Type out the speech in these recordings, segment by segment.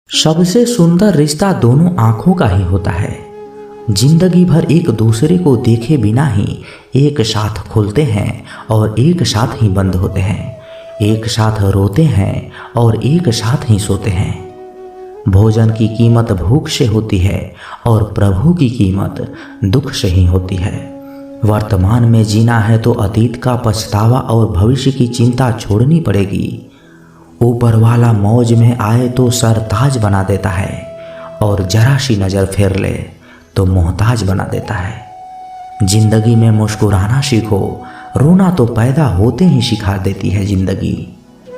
सबसे सुंदर रिश्ता दोनों आंखों का ही होता है। जिंदगी भर एक दूसरे को देखे बिना ही एक साथ खुलते हैं और एक साथ ही बंद होते हैं, एक साथ रोते हैं और एक साथ ही सोते हैं। भोजन की कीमत भूख से होती है और प्रभु की कीमत दुख से ही होती है। वर्तमान में जीना है तो अतीत का पछतावा और भविष्य की चिंता छोड़नी पड़ेगी। ऊपर वाला मौज में आए तो सरताज बना देता है और जरा सी नज़र फेर ले तो मोहताज बना देता है। जिंदगी में मुस्कुराना सीखो, रोना तो पैदा होते ही सिखा देती है जिंदगी।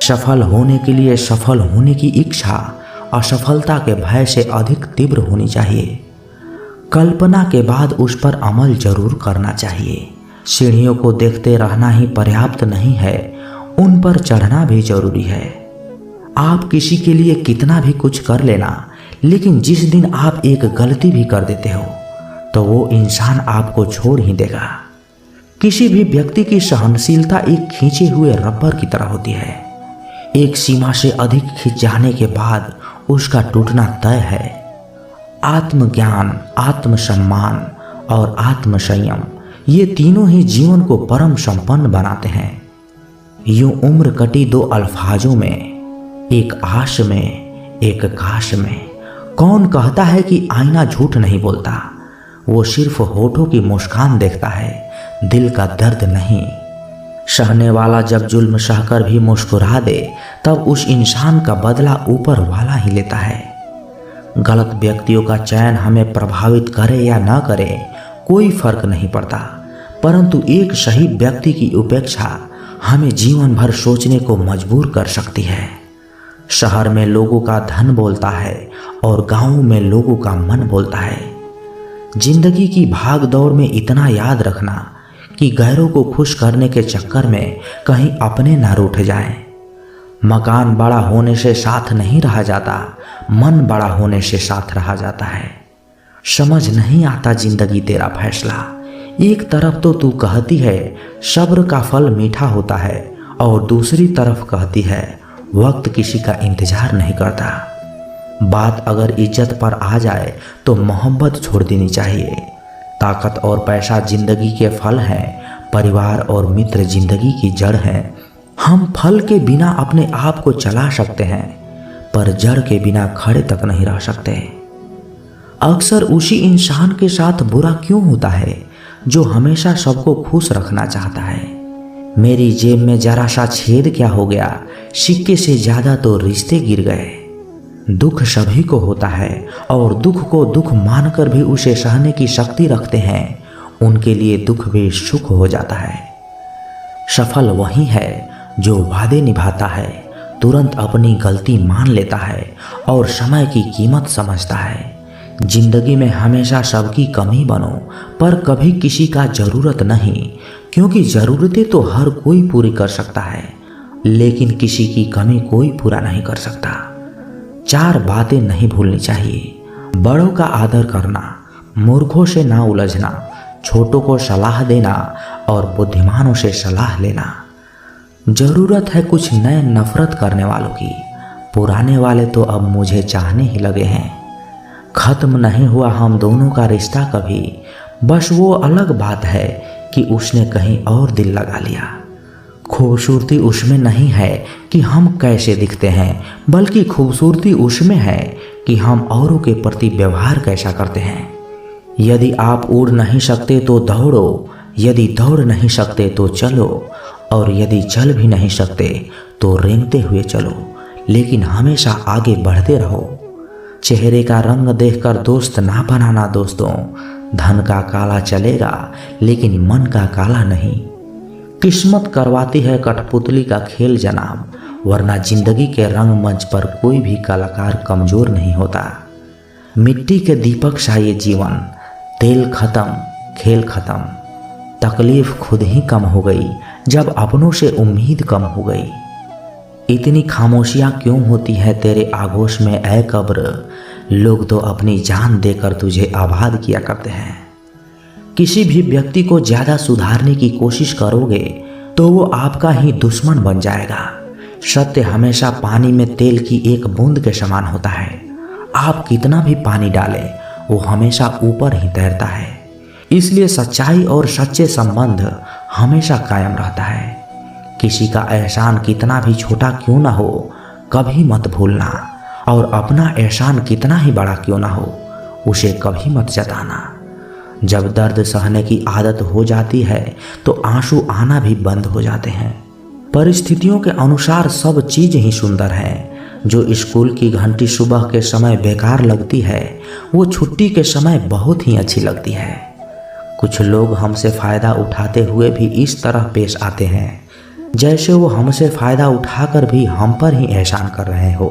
सफल होने के लिए सफल होने की इच्छा असफलता के भय से अधिक तीव्र होनी चाहिए। कल्पना के बाद उस पर अमल जरूर करना चाहिए। सीढ़ियों को देखते रहना ही पर्याप्त नहीं है, उन पर चढ़ना भी जरूरी है। आप किसी के लिए कितना भी कुछ कर लेना, लेकिन जिस दिन आप एक गलती भी कर देते हो तो वो इंसान आपको छोड़ ही देगा। किसी भी व्यक्ति की सहनशीलता एक खींचे हुए रबर की तरह होती है। एक सीमा से अधिक खिंच जाने के बाद उसका टूटना तय है। आत्मज्ञान, आत्मसम्मान और आत्मसंयम, ये तीनों ही जीवन को परम संपन्न बनाते हैं। यूं उम्र कटी दो अल्फाजों में, एक आश में एक काश में। कौन कहता है कि आईना झूठ नहीं बोलता? वो सिर्फ होठों की मुस्कान देखता है, दिल का दर्द नहीं। सहने वाला जब जुल्म सहकर भी मुस्कुरा दे तब उस इंसान का बदला ऊपर वाला ही लेता है। गलत व्यक्तियों का चयन हमें प्रभावित करे या न करे कोई फर्क नहीं पड़ता, परंतु एक सही व्यक्ति की उपेक्षा हमें जीवन भर सोचने को मजबूर कर सकती है। शहर में लोगों का धन बोलता है और गांव में लोगों का मन बोलता है। जिंदगी की भाग दौड़ में इतना याद रखना कि गैरों को खुश करने के चक्कर में कहीं अपने ना रूठ जाएं। मकान बड़ा होने से साथ नहीं रहा जाता, मन बड़ा होने से साथ रहा जाता है। समझ नहीं आता जिंदगी तेरा फैसला। एक तरफ तो तू कहती है सब्र का फल मीठा होता है और दूसरी तरफ कहती है वक्त किसी का इंतजार नहीं करता। बात अगर इज्जत पर आ जाए तो मोहब्बत छोड़ देनी चाहिए। ताकत और पैसा जिंदगी के फल हैं, परिवार और मित्र जिंदगी की जड़ हैं। हम फल के बिना अपने आप को चला सकते हैं, पर जड़ के बिना खड़े तक नहीं रह सकते। अक्सर उसी इंसान के साथ बुरा क्यों होता है जो हमेशा सबको खुश रखना चाहता है। मेरी जेब में जरा सा छेद क्या हो गया, सिक्के से ज्यादा तो रिश्ते गिर गए। दुख सभी को होता है और दुख को दुख मानकर भी उसे सहने की शक्ति रखते हैं, उनके लिए दुख भी सुख हो जाता है। सफल वही है जो वादे निभाता है, तुरंत अपनी गलती मान लेता है और समय की कीमत समझता है। जिंदगी में हमेशा सबकी कमी बनो, पर कभी किसी का जरूरत नहीं, क्योंकि ज़रूरतें तो हर कोई पूरी कर सकता है, लेकिन किसी की कमी कोई पूरा नहीं कर सकता। 4 बातें नहीं भूलनी चाहिए। बड़ों का आदर करना, मूर्खों से ना उलझना, छोटों को सलाह देना और बुद्धिमानों से सलाह लेना। ज़रूरत है कुछ नए नफरत करने वालों की, पुराने वाले तो अब मुझे चाहने ही लगे हैं। खत्म नहीं हुआ हम दोनों का रिश्ता कभी, बस वो अलग बात है कि उसने कहीं और दिल लगा लिया। खूबसूरती उसमें नहीं है कि हम कैसे दिखते हैं, बल्कि खूबसूरती उसमें है कि हम औरों के प्रति व्यवहार कैसा करते हैं। यदि आप उड़ नहीं सकते तो दौड़ो, यदि दौड़ नहीं सकते तो चलो, और यदि चल भी नहीं सकते तो रेंगते हुए चलो, लेकिन हमेशा आगे बढ़ते रहो। चेहरे का रंग देखकर दोस्त ना बनाना दोस्तों। धन का काला चलेगा लेकिन मन का काला नहीं। किस्मत करवाती है कठपुतली का खेल जनाब, वरना जिंदगी के रंगमंच पर कोई भी कलाकार कमजोर नहीं होता। मिट्टी के दीपक सा ये जीवन, तेल खत्म खेल खत्म। तकलीफ खुद ही कम हो गई जब अपनों से उम्मीद कम हो गई। इतनी खामोशियाँ क्यों होती है तेरे आगोश में ऐ कब्र, लोग तो अपनी जान देकर तुझे आबाद किया करते हैं। किसी भी व्यक्ति को ज़्यादा सुधारने की कोशिश करोगे तो वो आपका ही दुश्मन बन जाएगा। सत्य हमेशा पानी में तेल की एक बूंद के समान होता है। आप कितना भी पानी डालें वो हमेशा ऊपर ही तैरता है। इसलिए सच्चाई और सच्चे संबंध हमेशा कायम रहता है। किसी का एहसान कितना भी छोटा क्यों ना हो कभी मत भूलना, और अपना एहसान कितना ही बड़ा क्यों ना हो उसे कभी मत जताना। जब दर्द सहने की आदत हो जाती है तो आंसू आना भी बंद हो जाते हैं। परिस्थितियों के अनुसार सब चीज ही सुंदर है। जो स्कूल की घंटी सुबह के समय बेकार लगती है वो छुट्टी के समय बहुत ही अच्छी लगती है। कुछ लोग हमसे फ़ायदा उठाते हुए भी इस तरह पेश आते हैं जैसे वो हमसे फ़ायदा उठाकर भी हम पर ही एहसान कर रहे हो।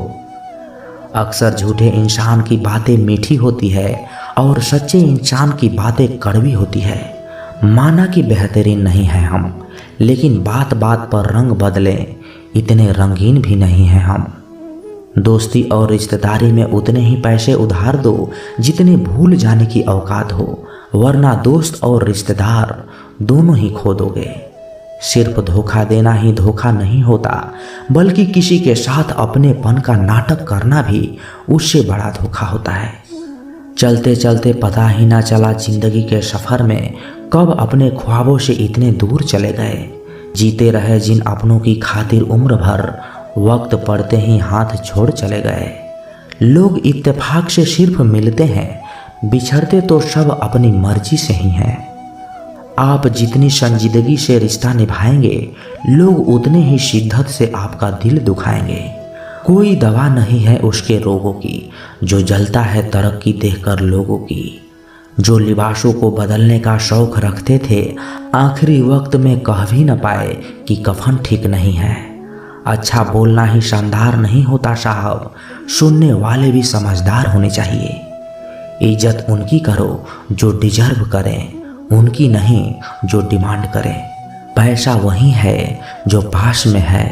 अक्सर झूठे इंसान की बातें मीठी होती है और सच्चे इंसान की बातें कड़वी होती है। माना कि बेहतरीन नहीं है हम, लेकिन बात बात पर रंग बदलें इतने रंगीन भी नहीं हैं हम। दोस्ती और रिश्तेदारी में उतने ही पैसे उधार दो जितने भूल जाने की औकात हो, वरना दोस्त और रिश्तेदार दोनों ही खो दोगे। सिर्फ धोखा देना ही धोखा नहीं होता, बल्कि किसी के साथ अपनेपन का नाटक करना भी उससे बड़ा धोखा होता है। चलते चलते पता ही ना चला जिंदगी के सफ़र में कब अपने ख्वाबों से इतने दूर चले गए। जीते रहे जिन अपनों की खातिर उम्र भर, वक्त पड़ते ही हाथ छोड़ चले गए। लोग इत्तेफाक से सिर्फ मिलते हैं, बिछड़ते तो सब अपनी मर्जी से ही हैं। आप जितनी संजीदगी से रिश्ता निभाएंगे लोग उतने ही शिद्दत से आपका दिल दुखाएंगे। कोई दवा नहीं है उसके रोगों की जो जलता है तरक्की देखकर लोगों की। जो लिबासों को बदलने का शौक रखते थे आखिरी वक्त में कह भी न पाए कि कफन ठीक नहीं है। अच्छा बोलना ही शानदार नहीं होता साहब, सुनने वाले भी समझदार होने चाहिए। इज्जत उनकी करो जो डिजर्व करें, उनकी नहीं जो डिमांड करें। पैसा वही है जो पास में है,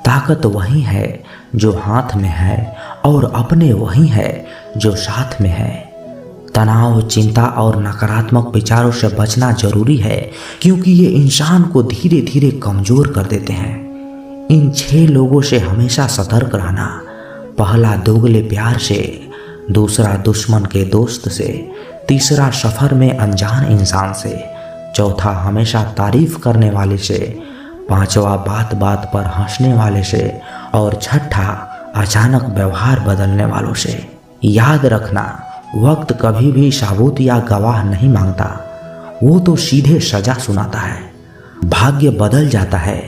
ताकत वही है जो हाथ में है, और अपने वही है जो साथ में है। तनाव, चिंता और नकारात्मक विचारों से बचना जरूरी है क्योंकि ये इंसान को धीरे धीरे कमज़ोर कर देते हैं। इन 6 लोगों से हमेशा सतर्क रहना। पहला दोगले प्यार से, दूसरा दुश्मन के दोस्त से, तीसरा सफ़र में अनजान इंसान से, चौथा हमेशा तारीफ करने वाले से, पांचवा बात बात पर हंसने वाले से, और छठा अचानक व्यवहार बदलने वालों से। याद रखना, वक्त कभी भी साबूत या गवाह नहीं मांगता, वो तो सीधे सजा सुनाता है। भाग्य बदल जाता है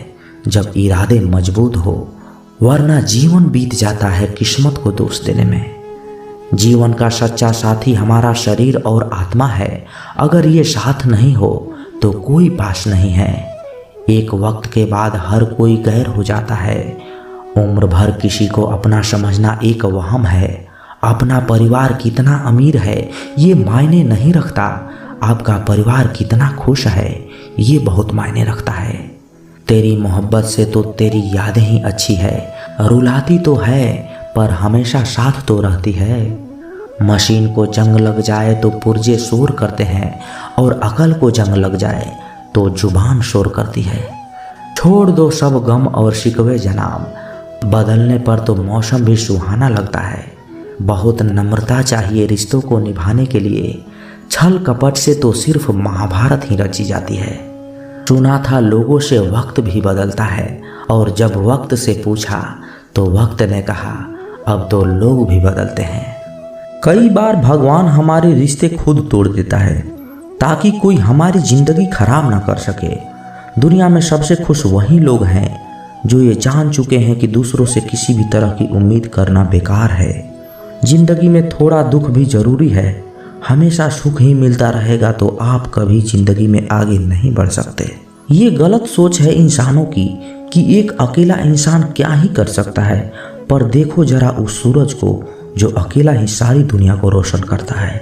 जब इरादे मजबूत हो, वरना जीवन बीत जाता है किस्मत को दोष देने में। जीवन का सच्चा साथी हमारा शरीर और आत्मा है। अगर ये साथ नहीं हो तो कोई पास नहीं है। एक वक्त के बाद हर कोई गैर हो जाता है। उम्र भर किसी को अपना समझना एक वहम है। अपना परिवार कितना अमीर है ये मायने नहीं रखता, आपका परिवार कितना खुश है ये बहुत मायने रखता है। तेरी मोहब्बत से तो तेरी यादें ही अच्छी है, रुलाती तो है पर हमेशा साथ तो रहती है। मशीन को जंग लग जाए तो पुर्जे शोर करते हैं, और अकल को जंग लग जाए तो जुबान शोर करती है। छोड़ दो सब गम और शिकवे जनाब, बदलने पर तो मौसम भी सुहाना लगता है। बहुत नम्रता चाहिए रिश्तों को निभाने के लिए, छल कपट से तो सिर्फ महाभारत ही रची जाती है। सुना था लोगों से वक्त भी बदलता है, और जब वक्त से पूछा तो वक्त ने कहा अब तो लोग भी बदलते हैं। कई बार भगवान हमारे रिश्ते खुद तोड़ देता है ताकि कोई हमारी जिंदगी खराब ना कर सके। दुनिया में सबसे खुश वही लोग हैं जो ये जान चुके हैं कि दूसरों से किसी भी तरह की उम्मीद करना बेकार है। जिंदगी में थोड़ा दुख भी जरूरी है। हमेशा सुख ही मिलता रहेगा तो आप कभी जिंदगी में आगे नहीं बढ़ सकते। ये गलत सोच है इंसानों की कि एक अकेला इंसान क्या ही कर सकता है, पर देखो जरा उस सूरज को जो अकेला ही सारी दुनिया को रोशन करता है।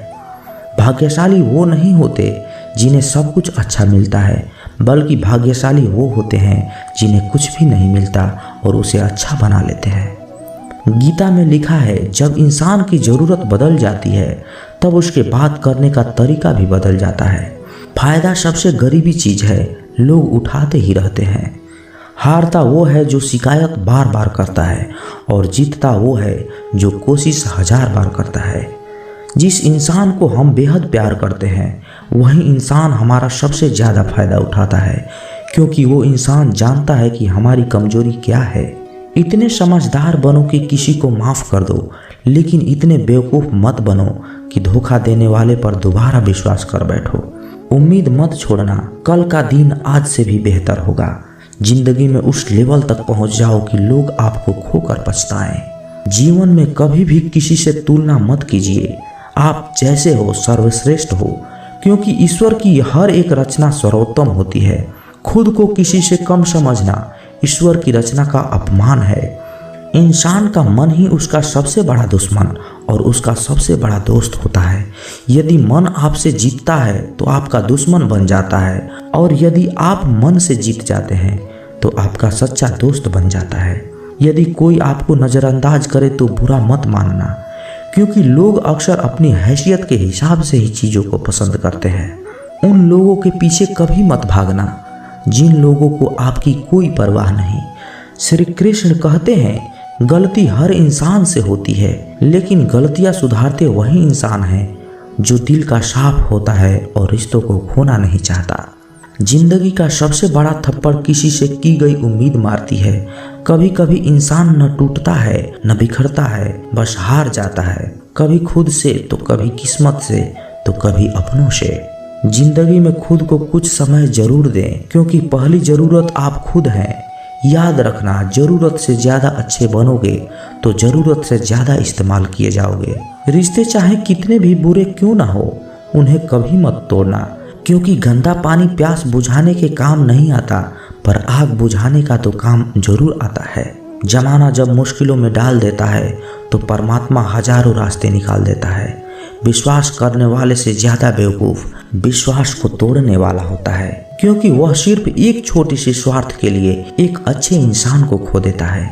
भाग्यशाली वो नहीं होते जिन्हें सब कुछ अच्छा मिलता है, बल्कि भाग्यशाली वो होते हैं जिन्हें कुछ भी नहीं मिलता और उसे अच्छा बना लेते हैं। गीता में लिखा है जब इंसान की ज़रूरत बदल जाती है तब उसके बात करने का तरीका भी बदल जाता है। फायदा सबसे गरीबी चीज़ है, लोग उठाते ही रहते हैं। हारता वो है जो शिकायत बार बार करता है और जीतता वो है जो कोशिश 1000 बार करता है। जिस इंसान को हम बेहद प्यार करते हैं वही इंसान हमारा सबसे ज़्यादा फायदा उठाता है, क्योंकि वो इंसान जानता है कि हमारी कमजोरी क्या है। इतने समझदार बनो कि किसी को माफ़ कर दो, लेकिन इतने बेवकूफ़ मत बनो कि धोखा देने वाले पर दोबारा विश्वास कर बैठो। उम्मीद मत छोड़ना, कल का दिन आज से भी बेहतर होगा। जिंदगी में उस लेवल तक पहुंच जाओ कि लोग आपको खोकर पछताएं। जीवन में कभी भी किसी से तुलना मत कीजिए। आप जैसे हो सर्वश्रेष्ठ हो, क्योंकि ईश्वर की हर एक रचना सर्वोत्तम होती है। खुद को किसी से कम समझना ईश्वर की रचना का अपमान है। इंसान का मन ही उसका सबसे बड़ा दुश्मन और उसका सबसे बड़ा दोस्त होता है। यदि मन आपसे जीतता है तो आपका दुश्मन बन जाता है, और यदि आप मन से जीत जाते हैं तो आपका सच्चा दोस्त बन जाता है। यदि कोई आपको नज़रअंदाज करे तो बुरा मत मानना, क्योंकि लोग अक्सर अपनी हैसियत के हिसाब से ही चीज़ों को पसंद करते हैं। उन लोगों के पीछे कभी मत भागना जिन लोगों को आपकी कोई परवाह नहीं। श्री कृष्ण कहते हैं, गलती हर इंसान से होती है, लेकिन गलतियां सुधारते वही इंसान है जो दिल का साफ होता है और रिश्तों को खोना नहीं चाहता। जिंदगी का सबसे बड़ा थप्पड़ किसी से की गई उम्मीद मारती है। कभी कभी इंसान न टूटता है न बिखरता है, बस हार जाता है, कभी खुद से तो कभी किस्मत से तो कभी अपनों से। जिंदगी में खुद को कुछ समय जरूर दें, क्योंकि पहली जरूरत आप खुद हैं। याद रखना, जरूरत से ज़्यादा अच्छे बनोगे तो ज़रूरत से ज़्यादा इस्तेमाल किए जाओगे। रिश्ते चाहे कितने भी बुरे क्यों ना हो, उन्हें कभी मत तोड़ना, क्योंकि गंदा पानी प्यास बुझाने के काम नहीं आता, पर आग बुझाने का तो काम जरूर आता है। जमाना जब मुश्किलों में डाल देता है तो परमात्मा हजारों रास्ते निकाल देता है। विश्वास करने वाले से ज़्यादा बेवकूफ़ विश्वास को तोड़ने वाला होता है, क्योंकि वह सिर्फ एक छोटी सी स्वार्थ के लिए एक अच्छे इंसान को खो देता है।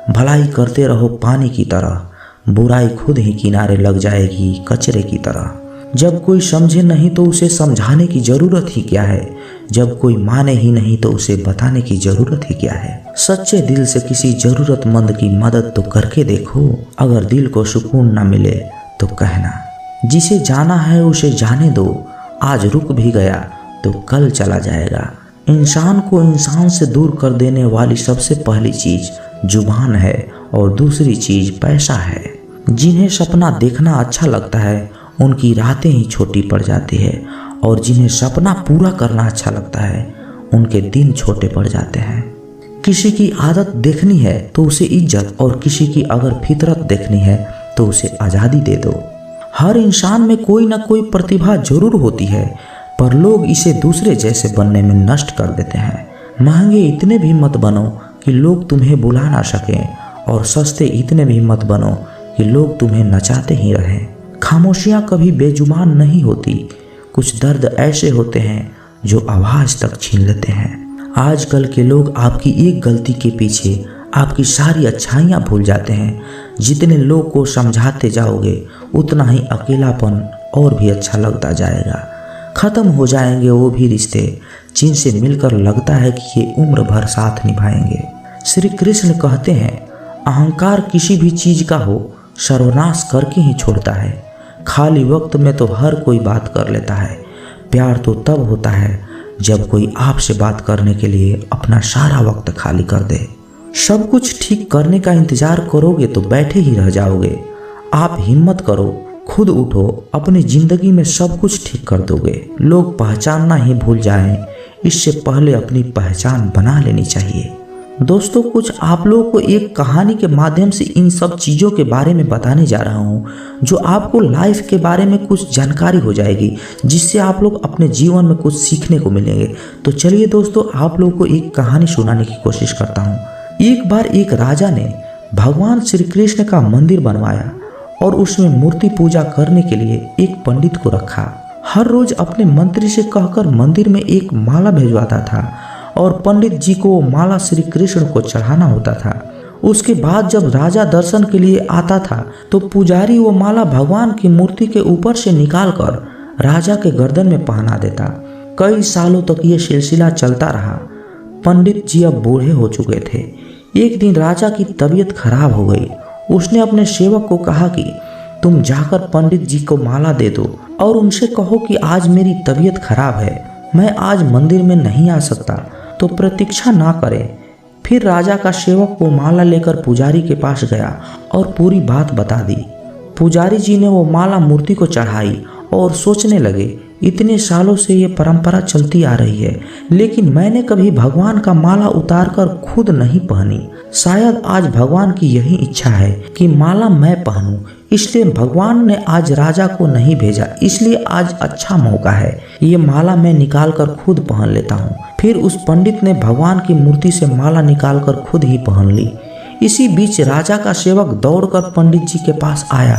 भलाई करते रहो पानी की तरह, बुराई खुद ही किनारे लग जाएगी कचरे की तरह। जब कोई समझे नहीं तो उसे समझाने की ज़रूरत ही क्या है। जब कोई माने ही नहीं तो उसे बताने की ज़रूरत ही क्या है। सच्चे दिल से किसी ज़रूरतमंद की मदद तो करके देखो। अगर दिल को सुकून न मिले तो कहना, जिसे जाना है उसे जाने दो, आज रुक भी गया तो कल चला जाएगा। इंसान को इंसान से दूर कर देने वाली सबसे पहली चीज़ जुबान है और दूसरी चीज़ पैसा है। जिन्हें सपना देखना अच्छा लगता है उनकी रातें ही छोटी पड़ जाती है, और जिन्हें सपना पूरा करना अच्छा लगता है उनके दिन छोटे पड़ जाते हैं। किसी की आदत देखनी है तो उसे इज्जत, और किसी की अगर फितरत देखनी है तो उसे आज़ादी दे दो। हर इंसान में कोई ना कोई प्रतिभा जरूर होती है, पर लोग इसे दूसरे जैसे बनने में नष्ट कर देते हैं। महंगे इतने भी मत बनो कि लोग तुम्हें बुला ना सकें, और सस्ते इतने भी मत बनो कि लोग तुम्हें नचाते ही रहें। खामोशियाँ कभी बेजुबान नहीं होती। कुछ दर्द ऐसे होते हैं जो आवाज़ तक छीन लेते हैं। आजकल के लोग आपकी एक गलती के पीछे आपकी सारी अच्छाइयाँ भूल जाते हैं। जितने लोग को समझाते जाओगे उतना ही अकेलापन और भी अच्छा लगता जाएगा। ख़त्म हो जाएंगे वो भी रिश्ते जिनसे मिलकर लगता है कि ये उम्र भर साथ निभाएंगे। श्री कृष्ण कहते हैं, अहंकार किसी भी चीज़ का हो सर्वनाश करके ही छोड़ता है। खाली वक्त में तो हर कोई बात कर लेता है। प्यार तो तब होता है जब कोई आपसे बात करने के लिए अपना सारा वक्त खाली कर दे। सब कुछ ठीक करने का इंतजार करोगे तो बैठे ही रह जाओगे। आप हिम्मत करो, खुद उठो, अपनी जिंदगी में सब कुछ ठीक कर दोगे। लोग पहचानना ही भूल जाएं, इससे पहले अपनी पहचान बना लेनी चाहिए। दोस्तों, कुछ आप लोगों को एक कहानी के माध्यम से इन सब चीज़ों के बारे में बताने जा रहा हूँ, जो आपको लाइफ के बारे में कुछ जानकारी हो जाएगी, जिससे आप लोग अपने जीवन में कुछ सीखने को मिलेंगे। तो चलिए दोस्तों, आप लोगों को एक कहानी सुनाने की कोशिश करता हूँ। एक बार एक राजा ने भगवान श्री कृष्ण का मंदिर बनवाया और उसमें मूर्ति पूजा करने के लिए एक पंडित को रखा। हर रोज अपने मंत्री से कहकर मंदिर में एक माला भिजवाता था और पंडित जी को माला श्री कृष्ण को चढ़ाना होता था। उसके बाद जब राजा दर्शन के लिए आता था तो पुजारी वो माला भगवान की मूर्ति के ऊपर से निकालकर राजा के गर्दन में पहना देता। कई सालों तक ये सिलसिला चलता रहा। पंडित जी अब बूढ़े हो चुके थे। एक दिन राजा की तबीयत खराब हो गई। उसने अपने सेवक को कहा कि तुम जाकर पंडित जी को माला दे दो और उनसे कहो कि आज मेरी तबीयत खराब है, मैं आज मंदिर में नहीं आ सकता, तो प्रतीक्षा ना करें। फिर राजा का सेवक वो माला लेकर पुजारी के पास गया और पूरी बात बता दी। पुजारी जी ने वो माला मूर्ति को चढ़ाई और सोचने लगे, इतने सालों से ये परंपरा चलती आ रही है, लेकिन मैंने कभी भगवान का माला उतारकर खुद नहीं पहनी। शायद आज भगवान की यही इच्छा है कि माला मैं पहनूं, इसलिए भगवान ने आज राजा को नहीं भेजा, इसलिए आज अच्छा मौका है, ये माला मैं निकाल कर खुद पहन लेता हूँ। फिर उस पंडित ने भगवान की मूर्ति से माला निकालकर खुद ही पहन ली। इसी बीच राजा का सेवक दौड़कर पंडित जी के पास आया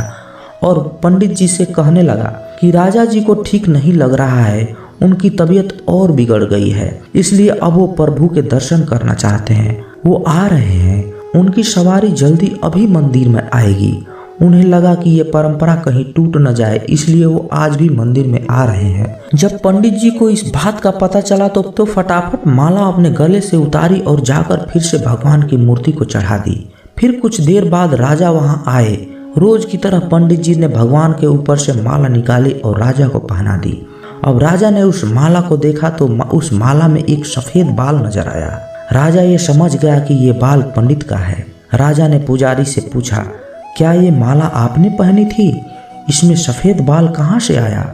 और पंडित जी से कहने लगा कि राजा जी को ठीक नहीं लग रहा है, उनकी तबीयत और बिगड़ गई है, इसलिए अब वो प्रभु के दर्शन करना चाहते हैं। वो आ रहे हैं, उनकी सवारी जल्दी अभी मंदिर में आएगी। उन्हें लगा कि ये परंपरा कहीं टूट न जाए, इसलिए वो आज भी मंदिर में आ रहे हैं। जब पंडित जी को इस बात का पता चला तो फटाफट माला अपने गले से उतारी और जाकर फिर से भगवान की मूर्ति को चढ़ा दी। फिर कुछ देर बाद राजा वहां आए। रोज की तरह पंडित जी ने भगवान के ऊपर से माला निकाली और राजा को पहना दी। अब राजा ने उस माला को देखा तो उस माला में एक सफेद बाल नजर आया। राजा ये समझ गया कि ये बाल पंडित का है। राजा ने पुजारी से पूछा, क्या ये माला आपने पहनी थी? इसमें सफेद बाल कहाँ से आया?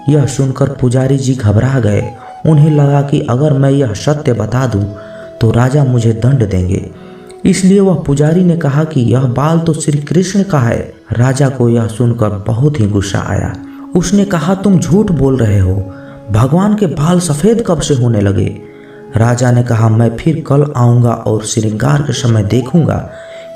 यह सुनकर पुजारी जी घबरा गए। उन्हें लगा कि अगर मैं यह सत्य बता दूं तो राजा मुझे दंड देंगे, इसलिए वह पुजारी ने कहा कि यह बाल तो श्री कृष्ण का है। राजा को यह सुनकर बहुत ही गुस्सा आया। उसने कहा, तुम झूठ बोल रहे हो, भगवान के बाल सफेद कब से होने लगे? राजा ने कहा, मैं फिर कल आऊंगा और श्रृंगार के समय देखूंगा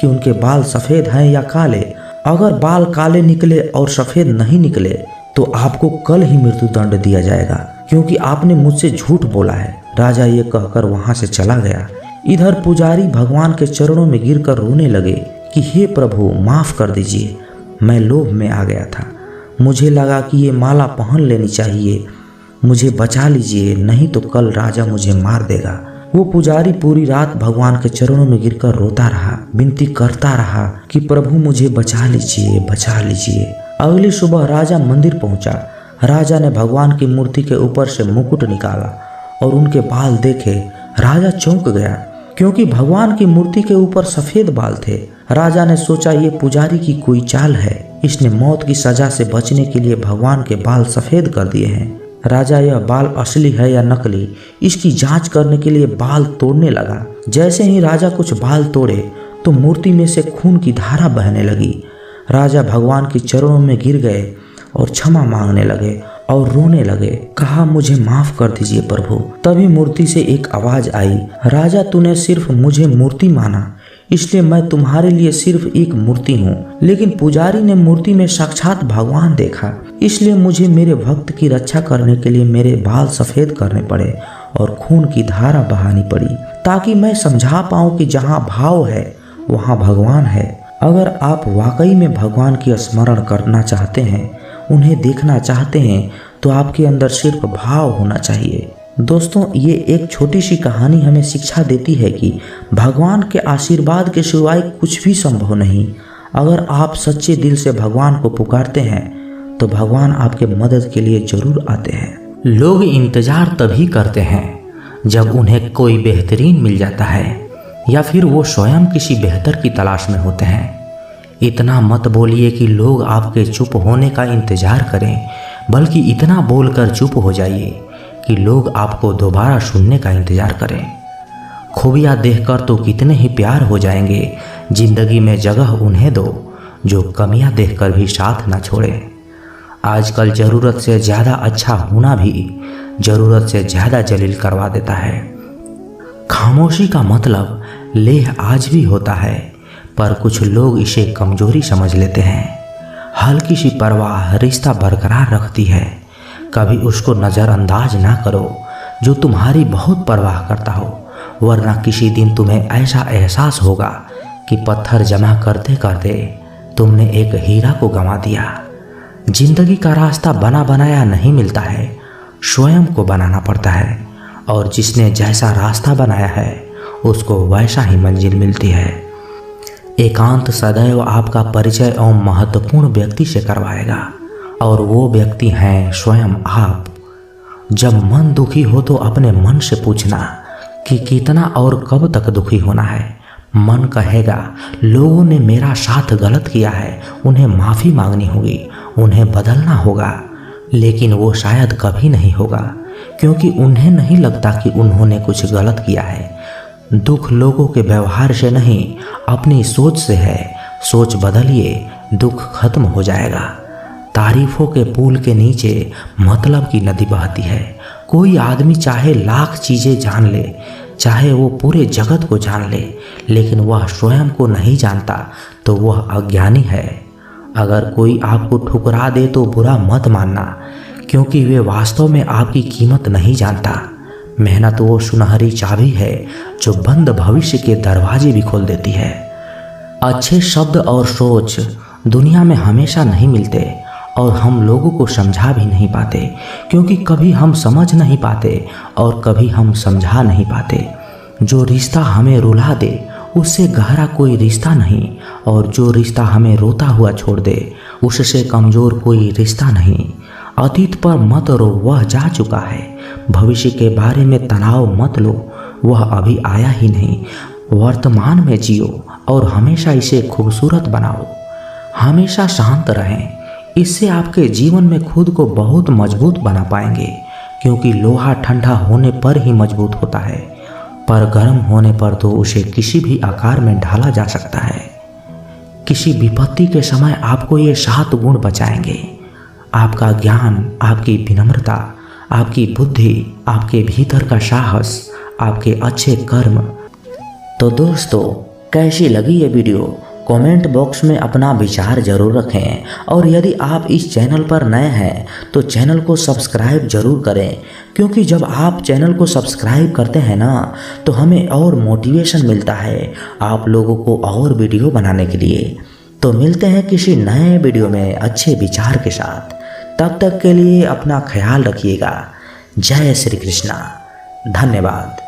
कि उनके बाल सफेद हैं या काले। अगर बाल काले निकले और सफेद नहीं निकले तो आपको कल ही मृत्यु दंड दिया जाएगा, क्योंकि आपने मुझसे झूठ बोला है। राजा ये कहकर वहां से चला गया। इधर पुजारी भगवान के चरणों में गिरकर रोने लगे कि हे प्रभु, माफ कर दीजिए, मैं लोभ में आ गया था। मुझे लगा कि ये माला पहन लेनी चाहिए, मुझे बचा लीजिए, नहीं तो कल राजा मुझे मार देगा। वो पुजारी पूरी रात भगवान के चरणों में गिरकर रोता रहा, विनती करता रहा कि प्रभु मुझे बचा लीजिए, बचा लीजिए। अगली सुबह राजा मंदिर पहुंचा। राजा ने भगवान की मूर्ति के ऊपर से मुकुट निकाला और उनके बाल देखे। राजा चौंक गया, क्योंकि भगवान की मूर्ति के ऊपर सफेद बाल थे। राजा ने सोचा, ये पुजारी की कोई चाल है, इसने मौत की सजा से बचने के लिए भगवान के बाल सफेद कर दिए हैं। राजा यह बाल असली है या नकली, इसकी जांच करने के लिए बाल तोड़ने लगा। जैसे ही राजा कुछ बाल तोड़े तो मूर्ति में से खून की धारा बहने लगी। राजा भगवान के चरणों में गिर गए और क्षमा मांगने लगे और रोने लगे। कहा, मुझे माफ कर दीजिए प्रभु। तभी मूर्ति से एक आवाज आई, राजा तूने सिर्फ मुझे मूर्ति माना, इसलिए मैं तुम्हारे लिए सिर्फ एक मूर्ति हूँ। लेकिन पुजारी ने मूर्ति में साक्षात भगवान देखा, इसलिए मुझे मेरे भक्त की रक्षा करने के लिए मेरे बाल सफेद करने पड़े और खून की धारा बहानी पड़ी, ताकि मैं समझा पाऊँ कि जहाँ भाव है वहाँ भगवान है। अगर आप वाकई में भगवान की स्मरण करना चाहते हैं, उन्हें देखना चाहते हैं, तो आपके अंदर सिर्फ भाव होना चाहिए। दोस्तों, ये एक छोटी सी कहानी हमें शिक्षा देती है कि भगवान के आशीर्वाद के सिवाय कुछ भी संभव नहीं। अगर आप सच्चे दिल से भगवान को पुकारते हैं तो भगवान आपके मदद के लिए जरूर आते हैं। लोग इंतजार तभी करते हैं जब उन्हें कोई बेहतरीन मिल जाता है या फिर वो स्वयं किसी बेहतर की तलाश में होते हैं। इतना मत बोलिए कि लोग आपके चुप होने का इंतजार करें, बल्कि इतना बोलकर चुप हो जाइए कि लोग आपको दोबारा सुनने का इंतजार करें। खूबियाँ देखकर तो कितने ही प्यार हो जाएंगे। जिंदगी में जगह उन्हें दो जो कमियां देखकर भी साथ ना छोड़े। आजकल ज़रूरत से ज़्यादा अच्छा होना भी ज़रूरत से ज़्यादा जलील करवा देता है। खामोशी का मतलब लेह आज भी होता है, पर कुछ लोग इसे कमजोरी समझ लेते हैं। हल्की सी परवाह रिश्ता बरकरार रखती है। कभी उसको नज़रअंदाज ना करो जो तुम्हारी बहुत परवाह करता हो, वरना किसी दिन तुम्हें ऐसा एहसास होगा कि पत्थर जमा करते करते तुमने एक हीरा को गंवा दिया। जिंदगी का रास्ता बना बनाया नहीं मिलता है, स्वयं को बनाना पड़ता है। और जिसने जैसा रास्ता बनाया है उसको वैसा ही मंजिल मिलती है। एकांत सदैव आपका परिचय एवं महत्वपूर्ण व्यक्ति से करवाएगा और वो व्यक्ति हैं स्वयं आप। जब मन दुखी हो तो अपने मन से पूछना कि कितना और कब तक दुखी होना है। मन कहेगा लोगों ने मेरा साथ गलत किया है, उन्हें माफ़ी मांगनी होगी, उन्हें बदलना होगा, लेकिन वो शायद कभी नहीं होगा क्योंकि उन्हें नहीं लगता कि उन्होंने कुछ गलत किया है। दुख लोगों के व्यवहार से नहीं, अपनी सोच से है। सोच बदलिए, दुख खत्म हो जाएगा। तारीफों के पुल के नीचे मतलब की नदी बहती है। कोई आदमी चाहे लाख चीज़ें जान ले, चाहे वो पूरे जगत को जान ले, लेकिन वह स्वयं को नहीं जानता तो वह अज्ञानी है। अगर कोई आपको ठुकरा दे तो बुरा मत मानना, क्योंकि वे वास्तव में आपकी कीमत नहीं जानता। मेहनत वो सुनहरी चाबी है जो बंद भविष्य के दरवाजे भी खोल देती है। अच्छे शब्द और सोच दुनिया में हमेशा नहीं मिलते और हम लोगों को समझा भी नहीं पाते, क्योंकि कभी हम समझ नहीं पाते और कभी हम समझा नहीं पाते। जो रिश्ता हमें रुला दे उससे गहरा कोई रिश्ता नहीं, और जो रिश्ता हमें रोता हुआ छोड़ दे उससे कमज़ोर कोई रिश्ता नहीं। अतीत पर मत रो, वह जा चुका है। भविष्य के बारे में तनाव मत लो, वह अभी आया ही नहीं। वर्तमान में जियो और हमेशा इसे खूबसूरत बनाओ। हमेशा शांत रहें, इससे आपके जीवन में खुद को बहुत मजबूत बना पाएंगे, क्योंकि लोहा ठंडा होने पर ही मजबूत होता है, पर गर्म होने पर तो उसे किसी भी आकार में ढाला जा सकता है। किसी विपत्ति के समय आपको ये 7 गुण बचाएंगे: आपका ज्ञान, आपकी विनम्रता, आपकी बुद्धि, आपके भीतर का साहस, आपके अच्छे कर्म। तो दोस्तों, कैसी लगी ये वीडियो? कमेंट बॉक्स में अपना विचार जरूर रखें, और यदि आप इस चैनल पर नए हैं तो चैनल को सब्सक्राइब जरूर करें, क्योंकि जब आप चैनल को सब्सक्राइब करते हैं ना तो हमें और मोटिवेशन मिलता है आप लोगों को और वीडियो बनाने के लिए। तो मिलते हैं किसी नए वीडियो में अच्छे विचार के साथ। तब तक के लिए अपना ख्याल रखिएगा। जय श्री कृष्णा। धन्यवाद।